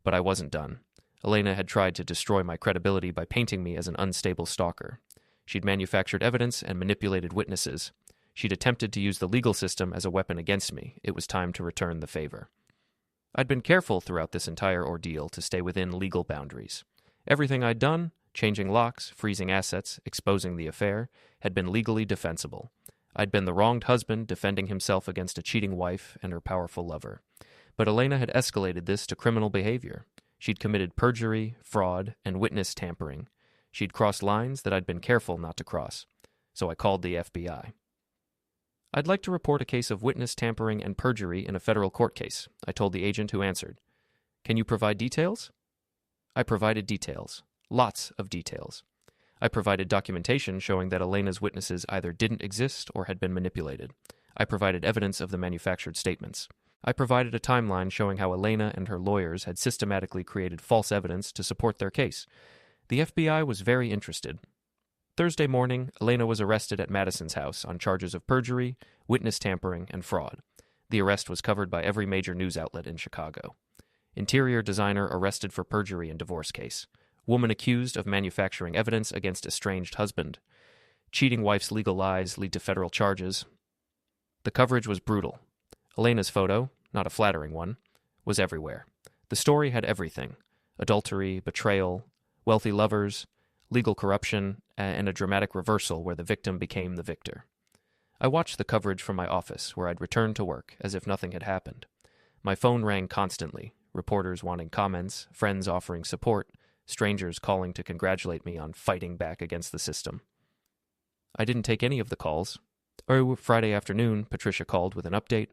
But I wasn't done. Elena had tried to destroy my credibility by painting me as an unstable stalker. She'd manufactured evidence and manipulated witnesses. She'd attempted to use the legal system as a weapon against me. It was time to return the favor. I'd been careful throughout this entire ordeal to stay within legal boundaries. Everything I'd done, changing locks, freezing assets, exposing the affair, had been legally defensible. I'd been the wronged husband defending himself against a cheating wife and her powerful lover. But Elena had escalated this to criminal behavior. She'd committed perjury, fraud, and witness tampering. She'd crossed lines that I'd been careful not to cross. So I called the FBI. I'd like to report a case of witness tampering and perjury in a federal court case, I told the agent who answered. Can you provide details? I provided details. Lots of details. I provided documentation showing that Elena's witnesses either didn't exist or had been manipulated. I provided evidence of the manufactured statements. I provided a timeline showing how Elena and her lawyers had systematically created false evidence to support their case. The FBI was very interested. Thursday morning, Elena was arrested at Madison's house on charges of perjury, witness tampering, and fraud. The arrest was covered by every major news outlet in Chicago. Interior designer arrested for perjury in divorce case. Woman accused of manufacturing evidence against estranged husband. Cheating wife's legal lies lead to federal charges. The coverage was brutal. Elena's photo, not a flattering one, was everywhere. The story had everything: adultery, betrayal, wealthy lovers, legal corruption, and a dramatic reversal where the victim became the victor. I watched the coverage from my office, where I'd returned to work, as if nothing had happened. My phone rang constantly, reporters wanting comments, friends offering support, strangers calling to congratulate me on fighting back against the system. I didn't take any of the calls. Friday afternoon, Patricia called with an update.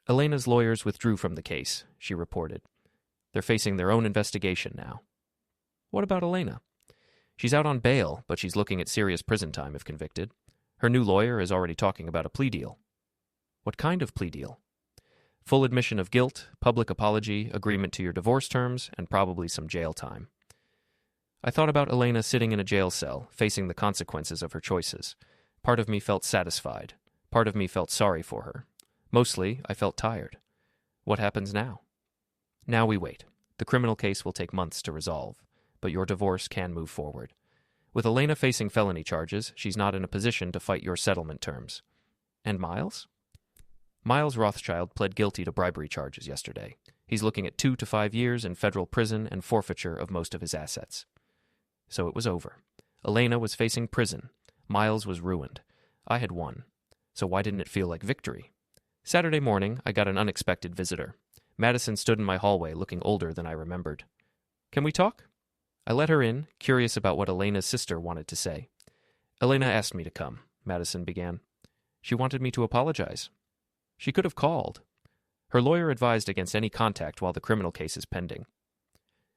Elena's lawyers withdrew from the case, she reported. They're facing their own investigation now. What about Elena? She's out on bail, but she's looking at serious prison time if convicted. Her new lawyer is already talking about a plea deal. What kind of plea deal? Full admission of guilt, public apology, agreement to your divorce terms, and probably some jail time. I thought about Elena sitting in a jail cell, facing the consequences of her choices. Part of me felt satisfied. Part of me felt sorry for her. Mostly, I felt tired. What happens now? Now we wait. The criminal case will take months to resolve, but your divorce can move forward. With Elena facing felony charges, she's not in a position to fight your settlement terms. And Miles? Miles Rothschild pled guilty to bribery charges yesterday. He's looking at 2 to 5 years in federal prison and forfeiture of most of his assets. So it was over. Elena was facing prison. Miles was ruined. I had won. So why didn't it feel like victory? Saturday morning, I got an unexpected visitor. Madison stood in my hallway looking older than I remembered. Can we talk? I let her in, curious about what Elena's sister wanted to say. Elena asked me to come, Madison began. She wanted me to apologize. She could have called. Her lawyer advised against any contact while the criminal case is pending.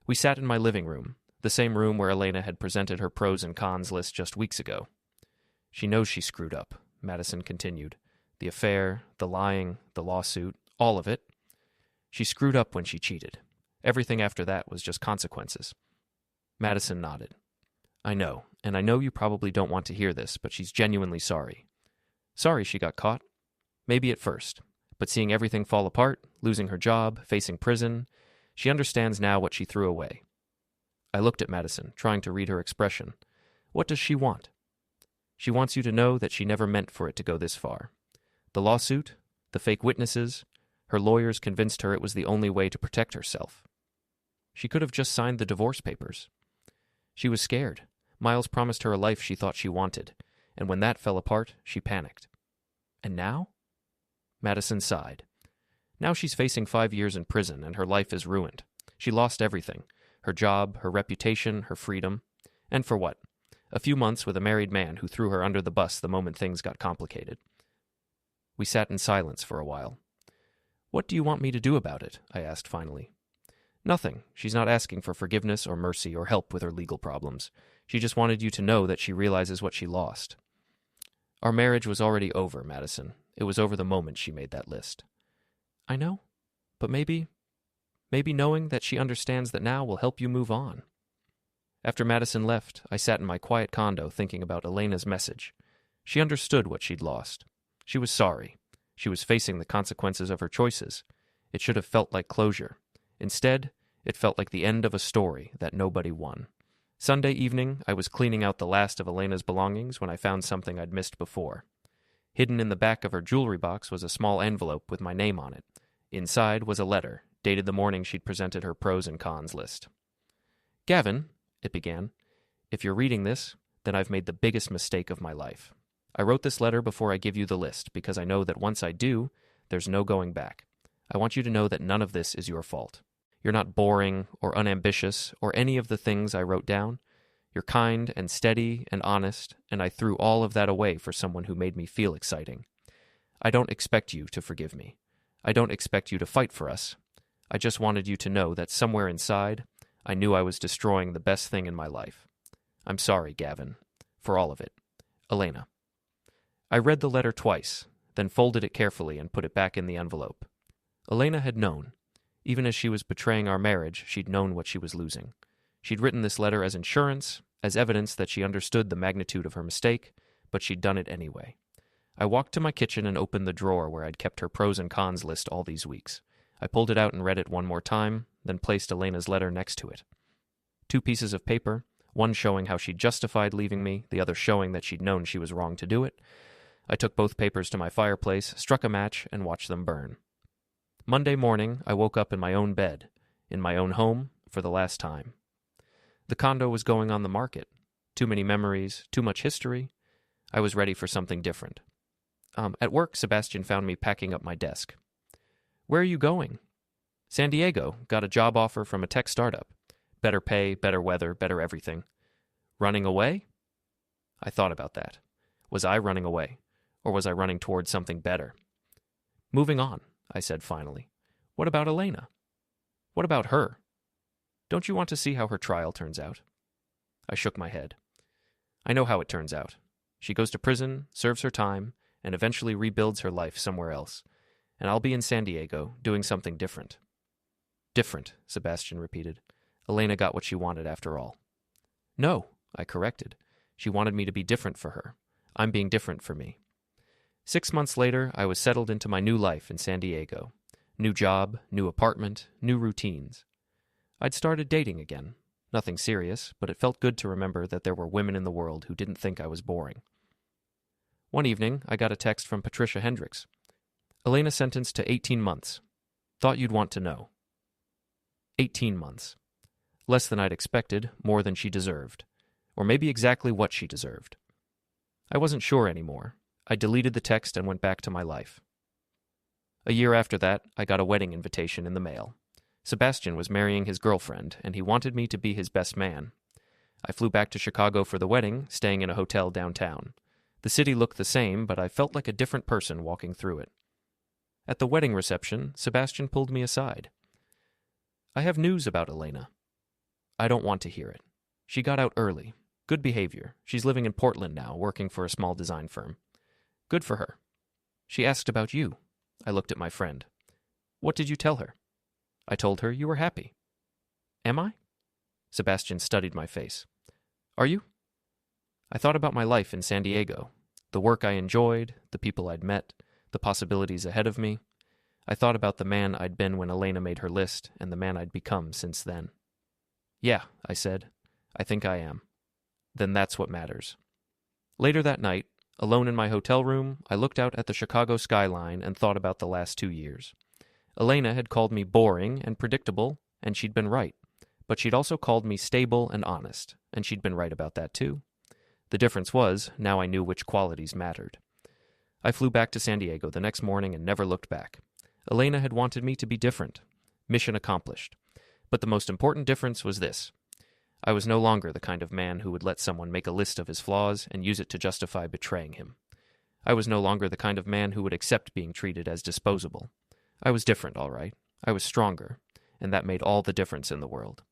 We sat in my living room, the same room where Elena had presented her pros and cons list just weeks ago. She knows she screwed up, Madison continued. The affair, the lying, the lawsuit, all of it. She screwed up when she cheated. Everything after that was just consequences. Madison nodded. I know, and I know you probably don't want to hear this, but she's genuinely sorry. Sorry she got caught. Maybe at first, but seeing everything fall apart, losing her job, facing prison, she understands now what she threw away. I looked at Madison, trying to read her expression. What does she want? She wants you to know that she never meant for it to go this far. The lawsuit, the fake witnesses, her lawyers convinced her it was the only way to protect herself. She could have just signed the divorce papers. She was scared. Miles promised her a life she thought she wanted, and when that fell apart, she panicked. And now? Madison sighed. Now she's facing 5 years in prison, and her life is ruined. She lost everything. Her job, her reputation, her freedom. And for what? A few months with a married man who threw her under the bus the moment things got complicated. We sat in silence for a while. What do you want me to do about it? I asked finally. Nothing. She's not asking for forgiveness or mercy or help with her legal problems. She just wanted you to know that she realizes what she lost. Our marriage was already over, Madison. It was over the moment she made that list. I know, but maybe knowing that she understands that now will help you move on. After Madison left, I sat in my quiet condo thinking about Elena's message. She understood what she'd lost. She was sorry. She was facing the consequences of her choices. It should have felt like closure. Instead, it felt like the end of a story that nobody won. Sunday evening, I was cleaning out the last of Elena's belongings when I found something I'd missed before. Hidden in the back of her jewelry box was a small envelope with my name on it. Inside was a letter, dated the morning she'd presented her pros and cons list. Gavin, it began, if you're reading this, then I've made the biggest mistake of my life. I wrote this letter before I give you the list because I know that once I do, there's no going back. I want you to know that none of this is your fault. You're not boring or unambitious or any of the things I wrote down. You're kind and steady and honest, and I threw all of that away for someone who made me feel exciting. I don't expect you to forgive me. I don't expect you to fight for us. I just wanted you to know that somewhere inside, I knew I was destroying the best thing in my life. I'm sorry, Gavin, for all of it. Elena. I read the letter twice, then folded it carefully and put it back in the envelope. Elena had known. Even as she was betraying our marriage, she'd known what she was losing. She'd written this letter as insurance, as evidence that she understood the magnitude of her mistake, but she'd done it anyway. I walked to my kitchen and opened the drawer where I'd kept her pros and cons list all these weeks. I pulled it out and read it one more time, then placed Elena's letter next to it. 2 pieces of paper, one showing how she'd justified leaving me, the other showing that she'd known she was wrong to do it. I took both papers to my fireplace, struck a match, and watched them burn. Monday morning, I woke up in my own bed, in my own home, for the last time. The condo was going on the market. Too many memories, too much history. I was ready for something different. At work, Sebastian found me packing up my desk. Where are you going? San Diego. Got a job offer from a tech startup. Better pay, better weather, better everything. Running away? I thought about that. Was I running away? Or was I running towards something better? Moving on, I said finally. What about Elena? What about her? Don't you want to see how her trial turns out? I shook my head. I know how it turns out. She goes to prison, serves her time, and eventually rebuilds her life somewhere else. And I'll be in San Diego, doing something different. Different, Sebastian repeated. Elena got what she wanted after all. No, I corrected. She wanted me to be different for her. I'm being different for me. 6 months later, I was settled into my new life in San Diego. New job, new apartment, new routines. I'd started dating again. Nothing serious, but it felt good to remember that there were women in the world who didn't think I was boring. One evening, I got a text from Patricia Hendricks. Elena sentenced to 18 months. Thought you'd want to know. 18 months. Less than I'd expected, more than she deserved. Or maybe exactly what she deserved. I wasn't sure anymore. I deleted the text and went back to my life. A year after that, I got a wedding invitation in the mail. Sebastian was marrying his girlfriend, and he wanted me to be his best man. I flew back to Chicago for the wedding, staying in a hotel downtown. The city looked the same, but I felt like a different person walking through it. At the wedding reception, Sebastian pulled me aside. I have news about Elena. I don't want to hear it. She got out early. Good behavior. She's living in Portland now, working for a small design firm. Good for her. She asked about you. I looked at my friend. What did you tell her? I told her you were happy. Am I? Sebastian studied my face. Are you? I thought about my life in San Diego, the work I enjoyed, the people I'd met, the possibilities ahead of me. I thought about the man I'd been when Elena made her list and the man I'd become since then. Yeah, I said. I think I am. Then that's what matters. Later that night, alone in my hotel room, I looked out at the Chicago skyline and thought about the last 2 years. Elena had called me boring and predictable, and she'd been right. But she'd also called me stable and honest, and she'd been right about that too. The difference was, now I knew which qualities mattered. I flew back to San Diego the next morning and never looked back. Elena had wanted me to be different. Mission accomplished. But the most important difference was this. I was no longer the kind of man who would let someone make a list of his flaws and use it to justify betraying him. I was no longer the kind of man who would accept being treated as disposable. I was different, all right. I was stronger, and that made all the difference in the world.